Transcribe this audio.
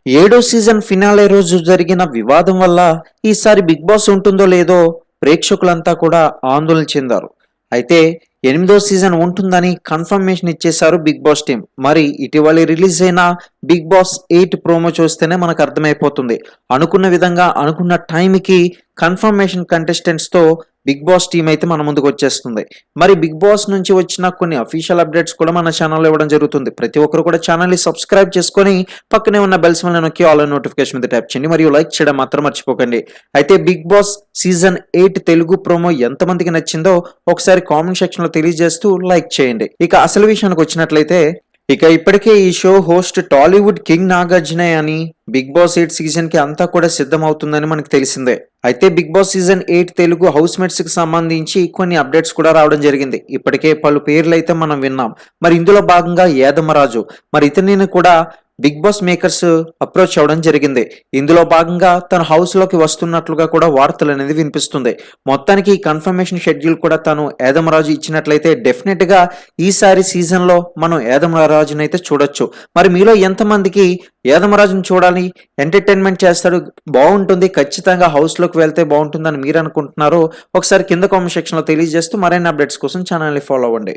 ఏడో season finale రోజు జరిగిన వివాదం వల్ల ఈసారి బిగ్ బాస్ ఉంటుందో లేదో ప్రేక్షకులంతా కూడా ఆందోళన చెందారు. అయితే ఎనిమిదో సీజన్ ఉంటుందని కన్ఫర్మేషన్ ఇచ్చేశారు బిగ్ బాస్ టీం. మరి ఇటీవల రిలీజ్ అయిన బిగ్ బాస్ 8 ప్రోమో చూస్తేనే మనకు అర్థమైపోతుంది. అనుకున్న విధంగా అనుకున్న టైంకి కన్ఫర్మేషన్ కంటెస్టెంట్స్ తో బిగ్ బాస్ టీం అయితే మన ముందుకు వచ్చేస్తుంది. మరి బిగ్ బాస్ నుంచి వచ్చిన కొన్ని అఫీషియల్ అప్డేట్స్ కూడా మన ఛానల్లో ఇవ్వడం జరుగుతుంది. ప్రతి ఒక్కరు కూడా ఛానల్ ని సబ్స్క్రైబ్ చేసుకొని పక్కనే ఉన్న బెల్ సింబల్ నొక్కి ఆల్ నోటిఫికేషన్ మీద ట్యాప్ చేయండి మరియు లైక్ చేయడం మాత్రం మర్చిపోకండి. అయితే Bigg Boss season 8 Telugu promo ఎంతమందికి నచ్చిందో ఒకసారి కామెంట్ సెక్షన్ లో తెలియజేస్తూ లైక్ చేయండి. ఇక అసలు విషయానికి వచ్చినట్లయితే ఇప్పటికే ఈ show host Tollywood king Nagarjuna అని బిగ్ బాస్ 8 సీజన్ కి అంతా కూడా సిద్ధమవుతుందని మనకు తెలిసిందే. అయితే Bigg Boss season 8 Telugu housemates కి సంబంధించి కొన్ని అప్డేట్స్ కూడా రావడం జరిగింది. ఇప్పటికే పలు పేర్లు అయితే మనం విన్నాం. మరి ఇందులో భాగంగా యాదమరాజు, మరి ఇతనిని కూడా బిగ్ బాస్ మేకర్స్ అప్రోచ్ అవ్వడం జరిగింది. ఇందులో భాగంగా తన హౌస్ లోకి వస్తున్నట్లుగా కూడా వార్తలు అనేది వినిపిస్తుంది. మొత్తానికి ఈ కన్ఫర్మేషన్ షెడ్యూల్ కూడా తను యాదమరాజు ఇచ్చినట్లయితే డెఫినెట్ గా ఈసారి సీజన్ లో మనం యాదమరాజుని అయితే చూడొచ్చు. మరి మీలో ఎంతమందికి యాదమరాజుని చూడాలి, ఎంటర్టైన్మెంట్ చేస్తాడు, బాగుంటుంది, ఖచ్చితంగా హౌస్ లోకి వెళ్తే బాగుంటుందని మీరు అనుకుంటున్నారో ఒకసారి కింద కామెంట్ సెక్షన్ లో తెలియజేస్తూ మరిన్ని అప్డేట్స్ కోసం ఛానల్ ని ఫాలో అవ్వండి.